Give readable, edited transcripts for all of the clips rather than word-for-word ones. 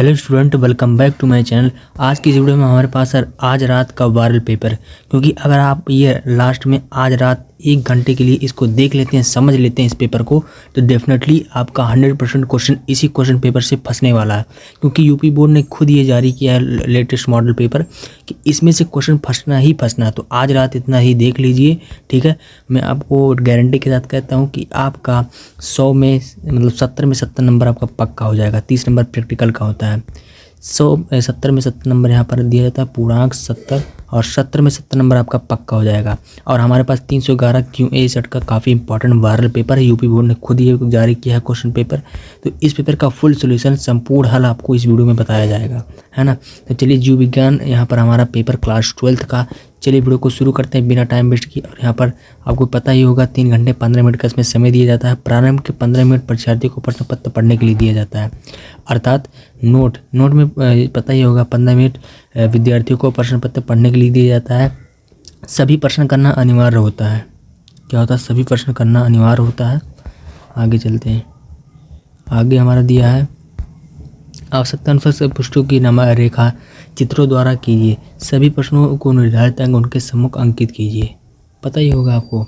Hello student, welcome back to my channel. आज की इस वीडियो में हमारे पास है आज रात का वायरल पेपर। क्योंकि अगर आप ये लास्ट में आज रात 1 घंटे के लिए इसको देख लेते हैं, समझ लेते हैं इस पेपर को, तो डेफिनेटली आपका 100% क्वेश्चन इसी क्वेश्चन पेपर से फंसने वाला है। क्योंकि यूपी बोर्ड ने खुद ये जारी किया है लेटेस्ट मॉडल पेपर कि इसमें से क्वेश्चन फंसना ही फंसना है। तो आज रात इतना ही देख लीजिए, ठीक है। मैं आपको गारंटी के साथ कहता हूँ कि आपका 100 में मतलब 70 में 70 नंबर आपका पक्का हो जाएगा। 30 नंबर प्रैक्टिकल का होता है। 70 में 70 नंबर यहाँ पर दिया जाता है, पूर्णांक 70, और 70 में 70 नंबर आपका पक्का हो जाएगा। और हमारे पास 311 QA सेट का काफ़ी इंपॉर्टेंट वायरल पेपर है। यूपी बोर्ड ने खुद ये जारी किया है क्वेश्चन पेपर। तो इस पेपर का फुल सॉल्यूशन, संपूर्ण हल आपको इस वीडियो में बताया जाएगा, है ना। तो चलिए, जीव विज्ञान यहाँ पर हमारा पेपर क्लास 12th का। चलिए वीडियो को शुरू करते हैं बिना टाइम वेस्ट किए। और यहाँ पर आपको पता ही होगा 3 घंटे 15 मिनट का इसमें समय दिया जाता है। प्रारंभ के 15 मिनट परीक्षार्थी को प्रश्न पत्र पढ़ने के लिए दिया जाता है। अर्थात नोट में पता ही होगा 15 मिनट विद्यार्थियों को प्रश्न पत्र पढ़ने के लिए दिया जाता है। सभी प्रश्न करना अनिवार्य होता है। क्या होता है? सभी प्रश्न करना अनिवार्य होता है। आगे चलते हैं। आगे हमारा दिया है आवश्यकता अनुसार पृष्ठों की रेखा चित्रों द्वारा कीजिए। सभी प्रश्नों को निर्धारित अंक उनके सम्मुख अंकित कीजिए। पता ही होगा आपको,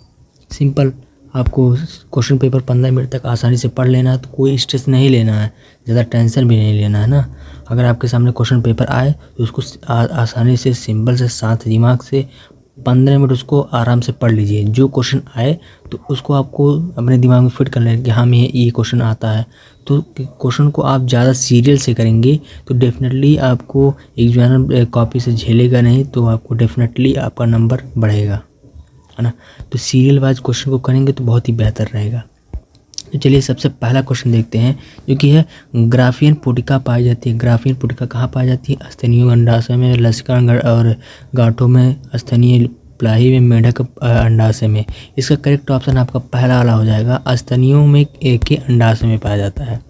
सिंपल। आपको क्वेश्चन पेपर 15 मिनट तक आसानी से पढ़ लेना है। तो कोई स्ट्रेस नहीं लेना है, ज़्यादा टेंशन भी नहीं लेना है ना। अगर आपके सामने क्वेश्चन पेपर आए तो उसको आसानी से, सिंपल से, शांत दिमाग से 15 मिनट उसको आराम से पढ़ लीजिए। जो क्वेश्चन आए तो उसको आपको अपने दिमाग में फिट कर लेना कि हाँ में ये क्वेश्चन आता है। तो क्वेश्चन को आप ज़्यादा सीरियल से करेंगे तो डेफिनेटली आपको एग्जामिनर कॉपी से झेलेगा नहीं, तो आपको डेफिनेटली आपका नंबर बढ़ेगा, है ना। तो सीरियल वाइज क्वेश्चन को करेंगे तो बहुत ही बेहतर रहेगा। तो चलिए सबसे पहला क्वेश्चन देखते हैं, जो कि है ग्राफियन पुटिका पाई जाती है। ग्राफियन पुटिका कहाँ पाई जाती है? स्तनीय अंडाशय में, लसिका और गांठों में, स्तनीय प्लाही में, मेढक अंडाशय में। इसका करेक्ट ऑप्शन आपका पहला वाला हो जाएगा। स्तनियों में के अंडाशय में पाया जाता है।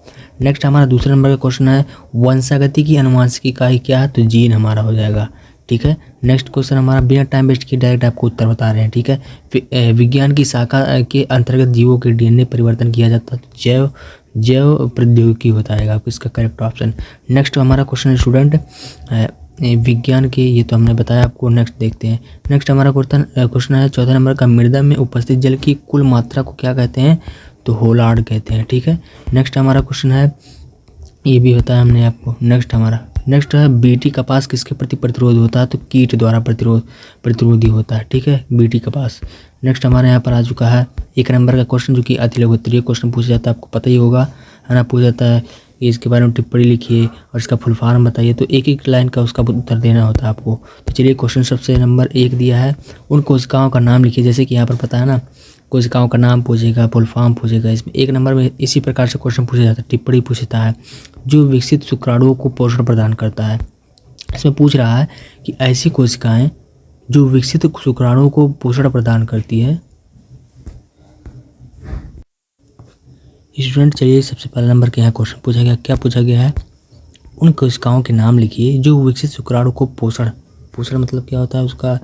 नेक्स्ट हमारा दूसरे नंबर का क्वेश्चन है वंशागति की अनुवांशिक इकाई क्या है? तो जीन हमारा हो जाएगा, ठीक है। नेक्स्ट क्वेश्चन हमारा बिना टाइम वेस्ट किए डायरेक्ट आपको उत्तर बता रहे हैं, ठीक है। विज्ञान की शाखा के अंतर्गत जीवों के DNA परिवर्तन किया जाता है। तो जैव प्रौद्योगिकी होता है आपको इसका करेक्ट ऑप्शन। नेक्स्ट हमारा क्वेश्चन है स्टूडेंट विज्ञान के, ये तो हमने बताया आपको। नेक्स्ट देखते हैं। नेक्स्ट हमारा क्वेश्चन है चौथा नंबर का, मृदा में उपस्थित जल की कुल मात्रा को क्या कहते हैं? तो होलार्ड कहते हैं, ठीक है। नेक्स्ट हमारा क्वेश्चन है, ये भी बताया हमने आपको। नेक्स्ट है बीटी कपास किसके प्रति प्रतिरोध होता है? तो कीट द्वारा प्रतिरोधी होता है, ठीक है, बीटी कपास। नेक्स्ट हमारे यहाँ पर आ चुका है 1 नंबर का क्वेश्चन, जो कि अति लघु उत्तरीय क्वेश्चन पूछा जाता है। आपको पता ही होगा, है ना। पूछा जाता है कि इसके बारे में टिप्पणी लिखिए और इसका फुल फॉर्म बताइए। तो एक लाइन का उसका उत्तर देना होता है आपको। तो चलिए क्वेश्चन सबसे नंबर 1 दिया है, उन कोशिकाओं का नाम लिखिए। जैसे कि यहाँ पर पता है ना, कोशिकाओं का नाम पूछेगा, फुल फॉर्म पूछेगा। इसमें 1 नंबर में इसी प्रकार से क्वेश्चन पूछा जाता है, टिप्पणी पूछता है। जो विकसित शुक्राणुओं को पोषण प्रदान करता है। इसमें पूछ रहा है कि ऐसी कोशिकाएं जो विकसित शुक्राणुओं को पोषण प्रदान करती है। स्टूडेंट चलिए सबसे पहला नंबर के यहाँ क्वेश्चन पूछा गया, क्या पूछा गया है? उन कोशिकाओं के नाम लिखिए जो विकसित शुक्राणु को पोषण मतलब क्या होता है? उसका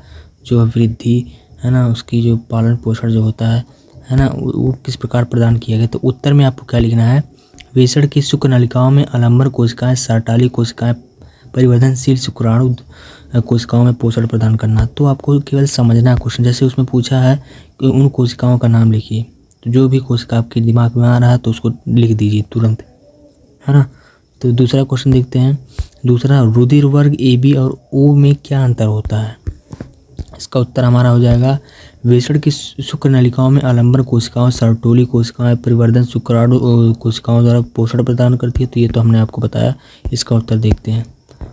जो वृद्धि है ना, उसकी जो पालन पोषण जो होता है ना, वो किस प्रकार प्रदान किया गया। तो उत्तर में आपको क्या लिखना है? वेषण की शुक्र नलिकाओं में अलंबर कोशिकाएं, सरटाली कोशिकाएं, परिवर्धनशील शुक्राणु कोशिकाओं में पोषण प्रदान करना। तो आपको केवल समझना है क्वेश्चन। जैसे उसमें पूछा है कि उन कोशिकाओं का नाम लिखिए, तो जो भी कोशिका आपके दिमाग में आ रहा है तो उसको लिख दीजिए तुरंत, है ना। तो दूसरा क्वेश्चन देखते हैं। दूसरा, रुधिर वर्ग AB और O में क्या अंतर होता है? इसका उत्तर हमारा हो जाएगा वेषण की शुक्र नलिकाओं में अलंबर कोशिकाओं, सरटोली कोशिकाएं, परिवर्धन शुक्राणु कोशिकाओं द्वारा पोषण प्रदान करती है। तो ये तो हमने आपको बताया। इसका उत्तर देखते हैं।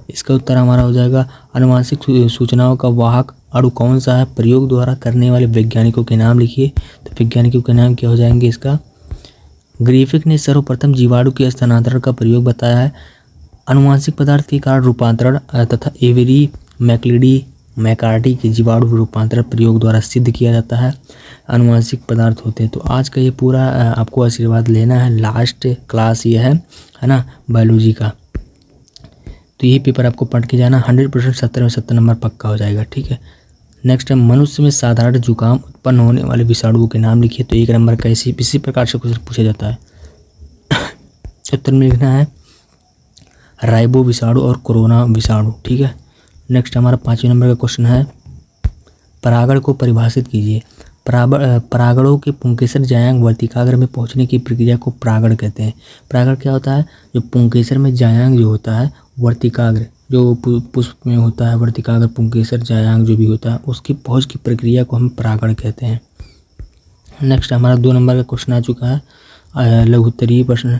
इसका उत्तर हमारा हो जाएगा आनुवंशिक सूचनाओं का वाहक अणु कौन सा है? प्रयोग द्वारा करने वाले वैज्ञानिकों के नाम लिखिए। तो वैज्ञानिकों के नाम क्या हो जाएंगे इसका? ग्रिफिथ ने सर्वप्रथम जीवाणु के स्थानांतरण का प्रयोग बताया है। आनुवंशिक पदार्थ के कारण रूपांतरण तथा एवेरी मैकार्डी के जीवाणु रूपांतरण प्रयोग द्वारा सिद्ध किया जाता है। आनुवंशिक पदार्थ होते हैं। तो आज का ये पूरा आपको आशीर्वाद लेना है। लास्ट क्लास ये है ना, बायोलॉजी का। तो ये पेपर आपको पढ़ के जाना, 100% 70 में 70 नंबर पक्का हो जाएगा, ठीक है। नेक्स्ट है मनुष्य में साधारण जुकाम उत्पन्न होने वाले विषाणुओं के नाम लिखिए। तो 1 नंबर का इसी प्रकार से क्वेश्चन पूछा जाता है। उत्तर में लिखना है राइबो विषाणु और कोरोना विषाणु। ठीक है। नेक्स्ट हमारा 5वें नंबर का क्वेश्चन है, परागण को परिभाषित कीजिए। परागणों के पुंकेसर जायांग वर्तिकाग्र में पहुंचने की प्रक्रिया को परागण कहते हैं। परागण क्या होता है? जो पुंकेसर में जायांग जो होता है, वर्तिकाग्र जो पुष्प में होता है, वर्तिकाग्र पुंकेसर जायांग जो भी होता है, उसकी पहुंच की प्रक्रिया को हम परागण कहते हैं। नेक्स्ट हमारा 2 नंबर का क्वेश्चन आ चुका है, लघु उत्तरीय प्रश्न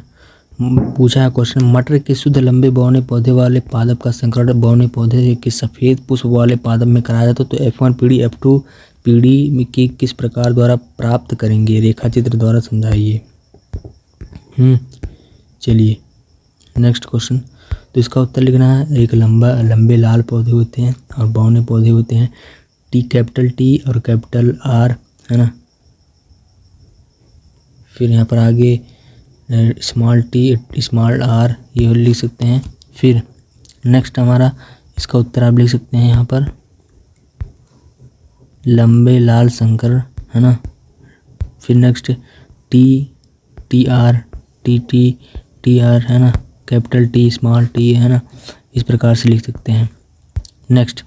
पूछा है क्वेश्चन, मटर के शुद्ध लंबे बौने पौधे वाले पादप का संकरण बौने पौधे के सफ़ेद पुष्प वाले पादप में कराया जाता तो F1 पीढ़ी F2 पीढ़ी में की किस प्रकार द्वारा प्राप्त करेंगे, रेखा चित्र द्वारा समझाइए। चलिए नेक्स्ट क्वेश्चन, तो इसका उत्तर लिखना है। एक लंबे लाल पौधे होते हैं और बौने पौधे होते हैं, कैपिटल टी और कैपिटल आर, है ना। फिर यहाँ पर आगे स्मॉल टी स्मॉल आर ये लिख सकते हैं। फिर नेक्स्ट हमारा इसका उत्तर आप लिख सकते हैं यहाँ पर लंबे लाल संकर, है ना। फिर नेक्स्ट टी आर है ना, कैपिटल टी स्मॉल टी, है ना, इस प्रकार से लिख सकते हैं। नेक्स्ट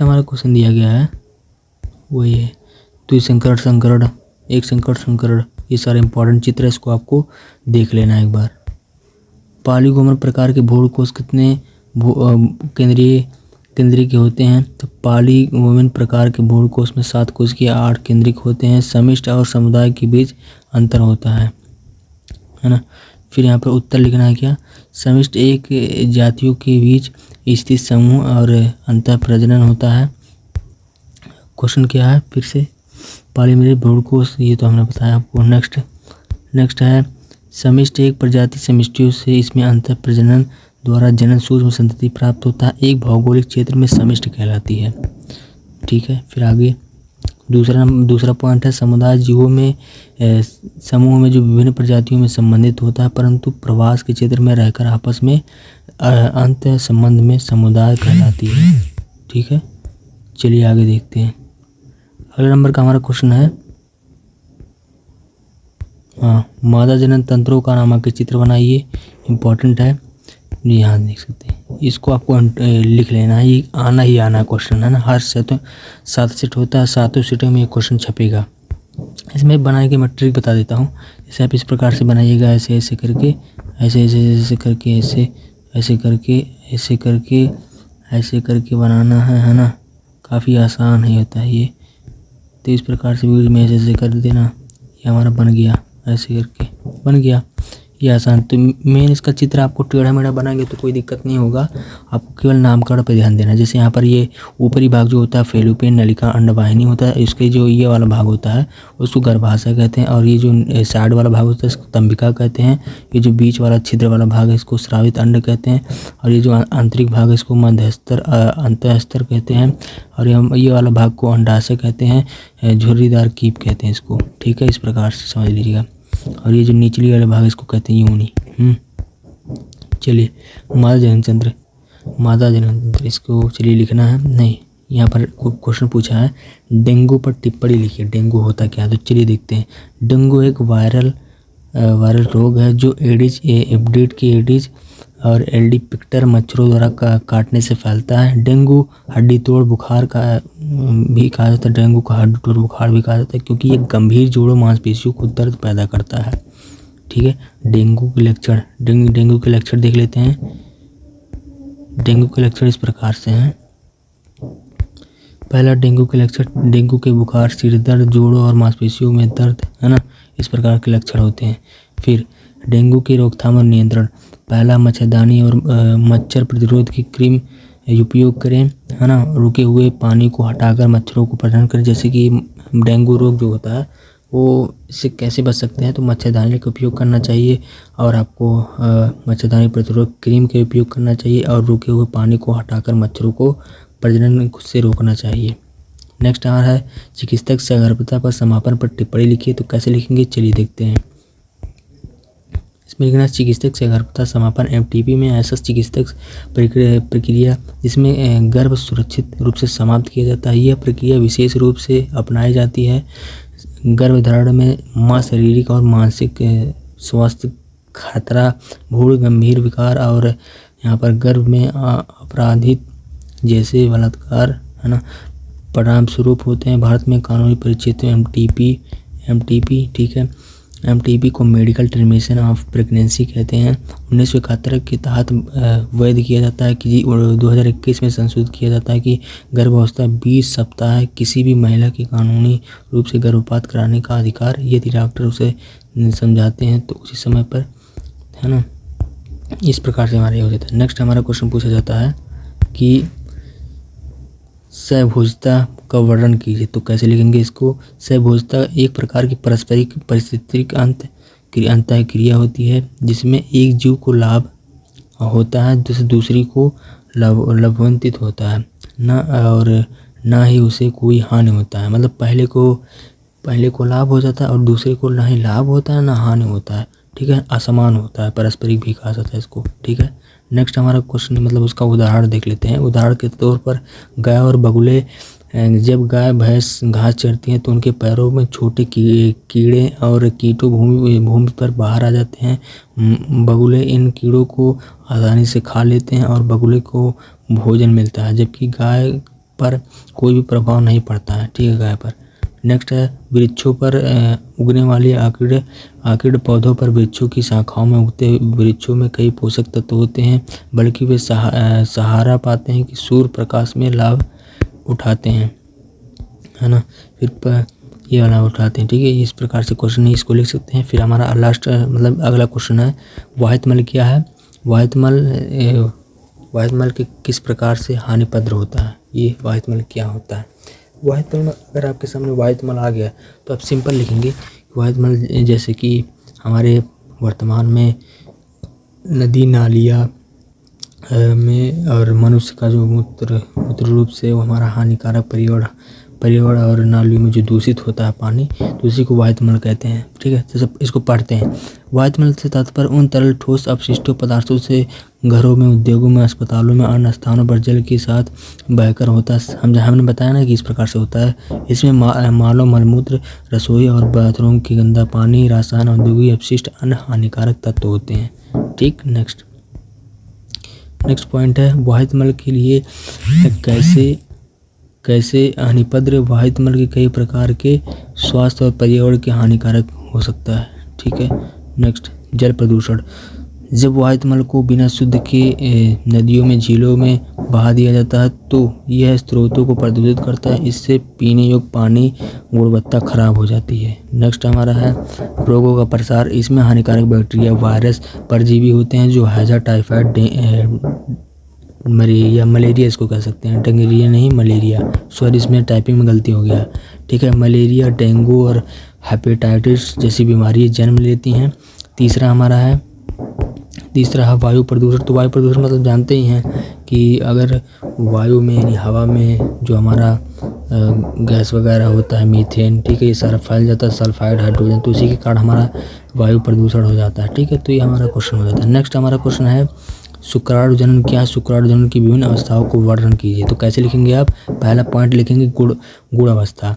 हमारा क्वेश्चन दिया गया है वो ये द्विसंकरण एक संकरण, ये सारे इंपॉर्टेंट चित्र है, इसको आपको देख लेना है एक बार। पॉलीगोमर प्रकार के भ्रूण कोष कितने केंद्रीय के होते हैं? तो पॉलीगोमर प्रकार के भ्रूण कोष में 7 कोशिकीय 8 केंद्रिक होते हैं। समिष्ट और समुदाय के बीच अंतर होता है ना। फिर यहाँ पर उत्तर लिखना है क्या, समिष्ट एक जातियों के बीच स्थित समूह और अंतर प्रजनन होता है। क्वेश्चन क्या है फिर से, पॉलीमेरिक भ्रूण कोष, ये तो हमने बताया आपको। नेक्स्ट है समिष्ट एक प्रजाति समिष्टियों से, इसमें अंतर प्रजनन द्वारा जनन सूक्ष्म संतति प्राप्त होता है, एक भौगोलिक क्षेत्र में समिष्ट कहलाती है। ठीक है। फिर आगे दूसरा पॉइंट है, समुदाय जीवों में समूह में जो विभिन्न प्रजातियों में संबंधित होता है, परंतु प्रवास के क्षेत्र में रहकर आपस में अंत संबंध में समुदाय कहलाती है। ठीक है। चलिए आगे देखते हैं। अगला नंबर का हमारा क्वेश्चन है, मादा जनन तंत्रों का नामांकित चित्र बनाइए। इम्पोर्टेंट है, यहाँ देख सकते हैं, इसको आपको लिख लेना है, ये आना ही आना क्वेश्चन है ना। हर 7 सेट होता है, 7 सेटों में ये क्वेश्चन छपेगा। इसमें बनाने की मैं ट्रिक बता देता हूँ। जैसे आप इस प्रकार से बनाइएगा, ऐसे करके, ऐसे करके, ऐसे करके बनाना है ना। काफ़ी आसान ही होता है ये। तो इस प्रकार से वीडियो में ऐसे कर देना, ये हमारा बन गया, ऐसे करके बन गया, ये आसान। तो मेन इसका चित्र आपको टेढ़ा मेढ़ा बनाएंगे तो कोई दिक्कत नहीं होगा, आपको केवल नामकरण पर ध्यान देना। जैसे यहाँ पर ये ऊपरी भाग जो होता है फेलोपियन नलिका अंडवाहिनी होता है, इसके जो ये वाला भाग होता है उसको गर्भाशय कहते हैं, और ये जो साइड वाला भाग होता है इसको तंबिका कहते हैं। ये जो बीच वाला छिद्र वाला भाग है इसको स्रावित अंड कहते हैं, और ये जो आंतरिक भाग है इसको मध्यस्तर अंतःस्तर कहते हैं, और ये वाला भाग को अंडाशय कहते हैं, झुर्रीदार कीप कहते हैं इसको। ठीक है, इस प्रकार से समझ लीजिएगा। और ये जो निचली वाले भाग इसको कहते हैं योनि। चलिए मादा जनन तंत्र, इसको चलिए लिखना है। नहीं, यहाँ पर क्वेश्चन पूछा है डेंगू पर टिप्पणी लिखिए, डेंगू होता क्या है। तो चलिए देखते हैं। डेंगू एक वायरल रोग है जो एडिज एब्डिट की एडिज और एल्डी पिक्टर मच्छरों द्वारा काटने से फैलता है। डेंगू हड्डी तोड़ बुखार का भी कहा जाता है, डेंगू का हड्डी तोड़ बुखार भी कहा जाता है, क्योंकि ये गंभीर जोड़ों मांसपेशियों को दर्द पैदा करता है। ठीक है। डेंगू के लक्षण, डेंगू के लक्षण देख लेते हैं। डेंगू के लक्षण इस प्रकार से हैं। पहला डेंगू के लक्षण, डेंगू के बुखार, सिर दर्द, जोड़ों और मांसपेशियों में दर्द, है ना, इस प्रकार के लक्षण होते हैं। फिर डेंगू की रोकथाम और नियंत्रण, पहला मच्छरदानी और मच्छर प्रतिरोध की क्रीम उपयोग करें, है ना। रुके हुए पानी को हटाकर मच्छरों को प्रजनन करें। जैसे कि डेंगू रोग जो होता है वो इससे कैसे बच सकते हैं, तो मच्छरदानी का उपयोग करना चाहिए, और आपको मच्छरदानी प्रतिरोध क्रीम का उपयोग करना चाहिए, और रुके हुए पानी को हटाकर मच्छरों को प्रजनन से रोकना चाहिए। नेक्स्ट आ रहा है चिकित्सक सगर्भता पर समापन पर टिप्पणी लिखिए। तो कैसे लिखेंगे, चलिए देखते हैं। इसमें लिखना चिकित्सक सगर्भता समापन एमटीपी में ऐसा चिकित्सक प्रक्रिया जिसमें गर्भ सुरक्षित रूप से समाप्त किया जाता है। यह प्रक्रिया विशेष रूप से अपनाई जाती है गर्भधारण में मां शारीरिक और मानसिक स्वास्थ्य खतरा, भूल, गंभीर विकार और यहाँ पर गर्भ में अपराधित जैसे बलात्कार, है ना, परिणाम स्वरूप होते हैं। भारत में कानूनी परिचित एमटीपी, ठीक है, एमटीपी को मेडिकल टर्मिनेशन ऑफ प्रेगनेंसी कहते हैं। 1971 के तहत वैध किया जाता है कि 2021 में संशोधित किया जाता है कि गर्भावस्था 20 सप्ताह किसी भी महिला के कानूनी रूप से गर्भपात कराने का अधिकार, यदि डॉक्टर उसे समझाते हैं तो उसी समय पर, है ना। इस प्रकार से हमारा ये हो जाता है। नेक्स्ट हमारा क्वेश्चन पूछा जाता है कि सहभोजता का वर्णन कीजिए। तो कैसे लिखेंगे इसको? सहभोजता एक प्रकार की पारस्परिक परिस्थितिक अंतः क्रिया होती है जिसमें एक जीव को लाभ होता है जिससे दूसरी को लाभान्वित होता है, ना ही उसे कोई हानि होता है। मतलब पहले को लाभ हो जाता है और दूसरे को ना ही लाभ होता है ना हानि होता है, ठीक है, असमान होता है, पारस्परिक भी कहा जाता है इसको, ठीक है। नेक्स्ट हमारा क्वेश्चन मतलब उसका उदाहरण देख लेते हैं। उदाहरण के तौर पर गाय और बगुले, जब गाय भैंस घास चरती हैं तो उनके पैरों में छोटे कीड़े और कीटों भूमि पर बाहर आ जाते हैं। बगुले इन कीड़ों को आसानी से खा लेते हैं और बगुले को भोजन मिलता है, जबकि गाय पर कोई भी प्रभाव नहीं पड़ता है, ठीक है, गाय पर। नेक्स्ट है वृक्षों पर उगने वाली आर्किड पौधों पर वृक्षों की शाखाओं में उगते वृक्षों में कई पोषक तत्व होते हैं, बल्कि वे सहारा पाते हैं कि सूर्य प्रकाश में लाभ उठाते हैं, है ना, फिर ये वाला उठाते हैं, ठीक है। इस प्रकार से क्वेश्चन इसको लिख सकते हैं। फिर हमारा लास्ट मतलब अगला क्वेश्चन है वाहित मल क्या है? वाहित मल के किस प्रकार से हानिपद्र होता है? ये वाहित मल क्या होता है? वाहित मल, अगर आपके सामने वाहित मल आ गया तो आप सिंपल लिखेंगे वाहित मल जैसे कि हमारे वर्तमान में नदी नालियाँ में और मनुष्य का जो मूत्र रूप से वो हमारा हानिकारक पर्यावरण और नालियों में जो दूषित होता है पानी, तो उसी को वाहित मल कहते हैं, ठीक है। जैसे इसको पढ़ते हैं, वाहित मल से तात्पर्य उन तरल ठोस अपशिष्टों पदार्थों से घरों में, उद्योगों में, अस्पतालों में, अन्य स्थानों पर जल के साथ बहकर होता है। हमने बताया ना कि इस प्रकार से होता है। इसमें मानव मलमूत्र, रसोई और बाथरूम की गंदा पानी, रसायन, औद्योगिक अपशिष्ट, अन्य हानिकारक तत्व होते हैं, ठीक। नेक्स्ट पॉइंट है वाहित मल के लिए कैसे हानिपद्र। वाहित मल के कई प्रकार के स्वास्थ्य और पर्यावरण के हानिकारक हो सकता है, ठीक है। नेक्स्ट जल प्रदूषण। जब वाहित मल को बिना शुद्ध के नदियों में, झीलों में बहा दिया जाता है तो यह स्रोतों को प्रदूषित करता है, इससे पीने योग्य पानी गुणवत्ता खराब हो जाती है। नेक्स्ट हमारा है रोगों का प्रसार। इसमें हानिकारक बैक्टीरिया, वायरस, परजीवी होते हैं जो हैजा, टाइफाइड, मलेरिया इसको कह सकते हैं, डेंगूरिया नहीं मलेरिया, सॉरी इसमें टाइपिंग में गलती हो गया, ठीक है। मलेरिया, डेंगू और हेपेटाइटिस जैसी बीमारी जन्म लेती हैं। तीसरा है वायु प्रदूषण। तो वायु प्रदूषण मतलब जानते ही हैं कि अगर वायु में यानी हवा में जो हमारा गैस वगैरह होता है, मीथेन, ठीक है, ये सारा फैल जाता है, सल्फाइड, हाइड्रोजन, तो उसी के कारण हमारा वायु प्रदूषण हो जाता है, ठीक है। तो ये हमारा क्वेश्चन हो जाता है। नेक्स्ट हमारा क्वेश्चन है शुक्राणु जनन क्या है? शुक्राणु जनन की विभिन्न अवस्थाओं को वर्णन कीजिए। तो कैसे लिखेंगे आप? पहला पॉइंट लिखेंगे गुण अवस्था।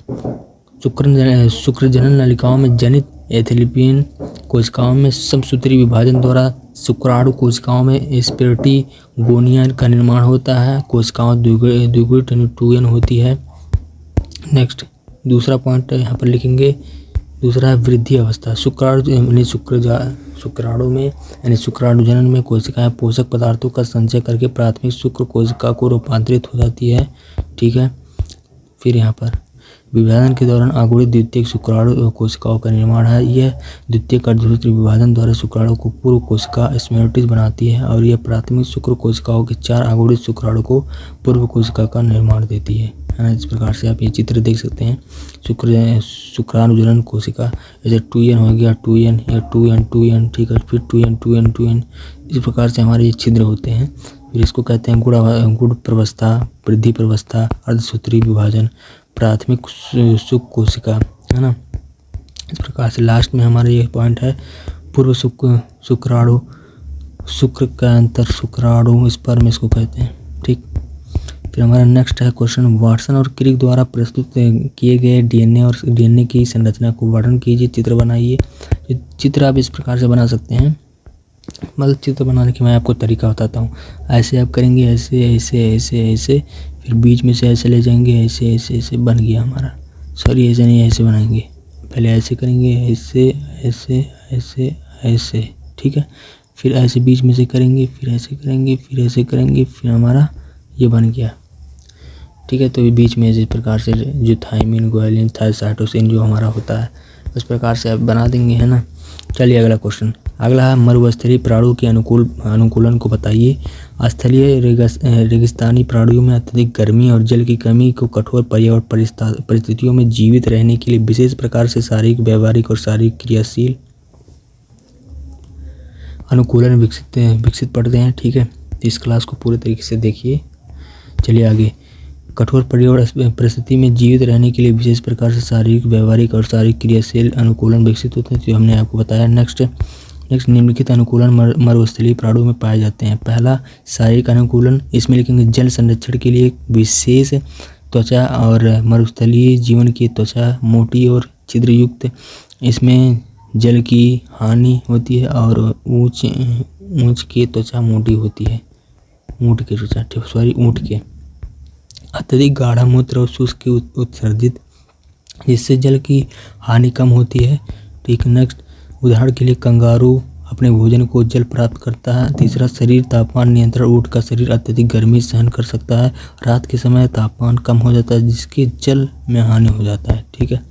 शुक्र जनन नलिकाओं में जनित एथिलीपियन कोशिकाओं में समसूत्री विभाजन द्वारा शुक्राणु कोशिकाओं में स्पेर्टिगोनिया का निर्माण होता है। कोशिकाओं द्विगुणित 2n होती है। नेक्स्ट दूसरा पॉइंट यहाँ पर लिखेंगे, दूसरा है वृद्धि अवस्था। शुक्राणु में यानी शुक्राणु जनन में कोशिकाएं पोषक पदार्थों का संचय करके प्राथमिक शुक्र कोशिका को रूपांतरित हो जाती है, ठीक है। फिर यहाँ पर विभाजन के दौरान आगुणित द्वितीयक शुक्राणु कोशिकाओं का निर्माण है। यह द्वितीयक अर्धसूत्री विभाजन द्वारा शुक्राणु को पूर्व कोशिका स्मेरोटिस बनाती है और यह प्राथमिक शुक्र कोशिकाओं के 4 आगुणित शुक्राणु को पूर्व कोशिका का निर्माण देती है ना। इस प्रकार से आप ये चित्र देख सकते हैं। शुक्राणु जनन कोशिका जैसे 2n हो गया, 2n या 2n, ठीक है, फिर 2n। इस प्रकार से हमारे ये छिद्र होते हैं। फिर इसको कहते हैं गुण प्रवस्था, वृद्धि प्रवस्था, अर्धसूत्री विभाजन, प्राथमिक शुक्र कोशिका, है ना। इस प्रकार से लास्ट में हमारा ये पॉइंट है पूर्व शुक्राणु, शुक्र का अंतर शुक्राणु स्पर्म इसको कहते हैं, ठीक। फिर हमारा नेक्स्ट है क्वेश्चन वाटसन और क्रिक द्वारा प्रस्तुत किए गए डीएनए की संरचना को वर्णन कीजिए। चित्र बनाइए। चित्र आप इस प्रकार से बना सकते हैं। मतलब चित्र बनाने की मैं आपको तरीका बताता हूँ। ऐसे आप करेंगे, ऐसे ऐसे ऐसे ऐसे, फिर बीच में से ऐसे ले जाएंगे, ऐसे ऐसे ऐसे, बन गया हमारा। सॉरी ऐसे नहीं, ऐसे बनाएंगे। पहले ऐसे करेंगे, ऐसे ऐसे ऐसे ऐसे, ठीक है। फिर ऐसे बीच में से करेंगे, फिर ऐसे करेंगे, फिर ऐसे करेंगे, फिर हमारा ये बन गया, ठीक है। तो ये बीच में इस प्रकार से जो थायमिन, ग्वालिन, थायसाइटोसिन जो हमारा होता है उस प्रकार से आप बना देंगे, है ना। चलिए अगला क्वेश्चन। अगला है मरुस्थलीय प्राणियों के अनुकूलन को बताइए। स्थलीय रेगिस्तानी प्राणियों में अत्यधिक गर्मी और जल की कमी को कठोर पर्यावरण परिस्थितियों में जीवित रहने के लिए विशेष प्रकार से शारीरिक, व्यवहारिक और शारीरिक क्रियाशील अनुकूलन विकसित पड़ते हैं, ठीक है। इस क्लास को पूरे तरीके से देखिए। चलिए आगे। कठोर पर्यावरण परिस्थिति में जीवित रहने के लिए विशेष प्रकार से शारीरिक, व्यवहारिक और शारीरिक क्रियाशील अनुकूलन विकसित होते हैं, जो हमने आपको बताया। नेक्स्ट निम्नलिखित अनुकूलन मरुस्थलीय प्राणियों में पाए जाते हैं। पहला, शारीरिक अनुकूलन। इसमें लिखेंगे जल संरक्षण के लिए विशेष त्वचा, और मरुस्थलीय जीवन की त्वचा मोटी और छिद्रयुक्त। इसमें जल की हानि होती है और ऊँच की त्वचा मोटी होती है। ऊँट की त्वचा, सॉरी ऊँट के। अत्यधिक गाढ़ा मूत्र और शुष्क उत्सर्जित, जिससे जल की हानि कम होती है, ठीक। नेक्स्ट, उदाहरण के लिए कंगारू अपने भोजन को जल प्राप्त करता है। तीसरा, शरीर तापमान नियंत्रण। ऊँट का शरीर अत्यधिक गर्मी सहन कर सकता है। रात के समय तापमान कम हो जाता है, जिसके जल में हानि हो जाता है, ठीक है।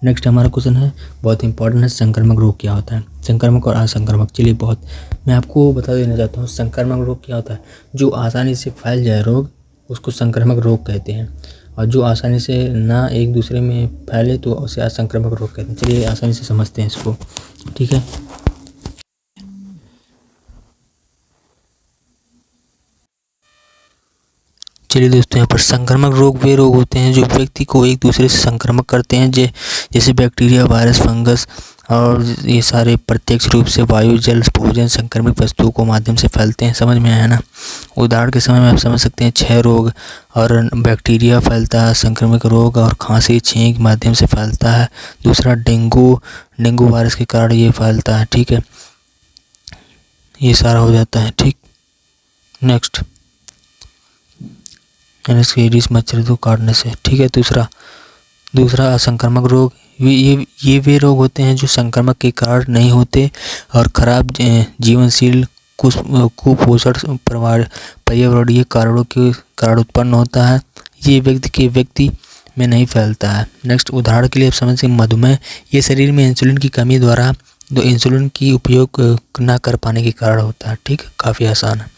नेक्स्ट हमारा क्वेश्चन है, बहुत इंपॉर्टेंट है, संक्रामक रोग क्या होता है। संक्रामक और असंक्रामक। चलिए मैं आपको बता देना चाहता हूँ, संक्रामक रोग क्या होता है। जो आसानी से फैल जाए रोग, उसको संक्रामक रोग कहते हैं, और जो आसानी से ना एक दूसरे में फैले तो उसे असंक्रामक रोग कहते हैं। चलिए आसानी से समझते हैं इसको, ठीक है। चलिए दोस्तों, यहाँ पर संक्रामक रोग वे रोग होते हैं जो व्यक्ति को एक दूसरे से संक्रामक करते हैं, जैसे बैक्टीरिया, वायरस, फंगस, और ये सारे प्रत्यक्ष रूप से वायु, जल, भोजन, संक्रमित वस्तुओं को माध्यम से फैलते हैं। समझ में आया ना। उदाहरण के समय में आप समझ सकते हैं, क्षय रोग और बैक्टीरिया फैलता है, संक्रमित रोग और खांसी, छींक माध्यम से फैलता है। दूसरा, डेंगू वायरस के कारण ये फैलता है, ठीक है। ये सारा हो जाता है, ठीक। नेक्स्ट, एडिस मच्छर को काटने से, ठीक है। दूसरा असंक्रामक रोग। ये वे रोग होते हैं जो संक्रमण के कारण नहीं होते और खराब जीवनशील कुपोषण पर्यावरणीय कारणों के कारण उत्पन्न होता है। ये व्यक्ति में नहीं फैलता है। नेक्स्ट, उदाहरण के लिए आप समझ सकते, मधुमेह। ये शरीर में इंसुलिन की कमी द्वारा इंसुलिन की उपयोग न कर पाने के कारण होता है, ठीक। काफ़ी आसान है।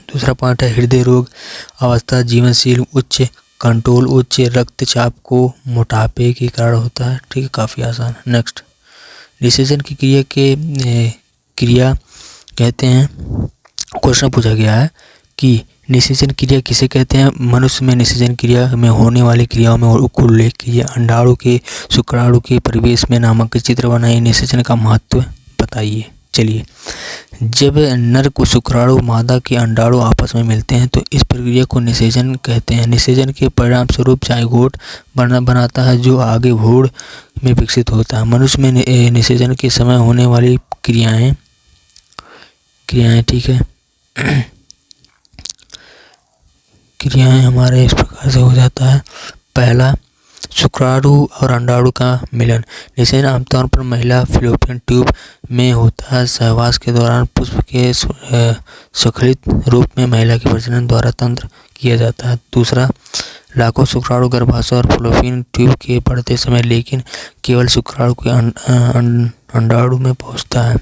दूसरा पॉइंट है हृदय रोग। अवस्था जीवनशील उच्च कंट्रोल, उच्च रक्तचाप को मोटापे के कारण होता है, ठीक है। काफ़ी आसान है। नेक्स्ट, निषेचन की क्रिया कहते हैं। क्वेश्चन पूछा गया है कि निषेचन क्रिया किसे कहते हैं। मनुष्य में निषेचन क्रिया में होने वाली क्रियाओं में उल्लेख कीजिए। अंडाणु के शुक्राणु के परिवेश में नामक चित्र बनाइए। निषेचन का महत्व बताइए। चलिए, जब नर को शुक्राणु मादा के अंडाणु आपस में मिलते हैं तो इस प्रक्रिया को निषेचन कहते हैं। निषेचन के परिणाम स्वरूप जाइगोट बनाता है, जो आगे भ्रूण में विकसित होता है। मनुष्य में निषेचन के समय होने वाली क्रियाएं, ठीक है। क्रियाएं हमारे इस प्रकार से हो जाता है। पहला, शुक्राणु और अंडाणु का मिलन। निषेचन आमतौर पर महिला फैलोपियन ट्यूब में होता है। सहवास के दौरान पुष्प के स्खलित रूप में महिला के प्रजनन द्वारा तंत्र किया जाता है। दूसरा, लाखों शुक्राणु गर्भाशय और फैलोपियन ट्यूब के बढ़ते समय लेकिन केवल शुक्राणु के अंडाणु में पहुंचता है।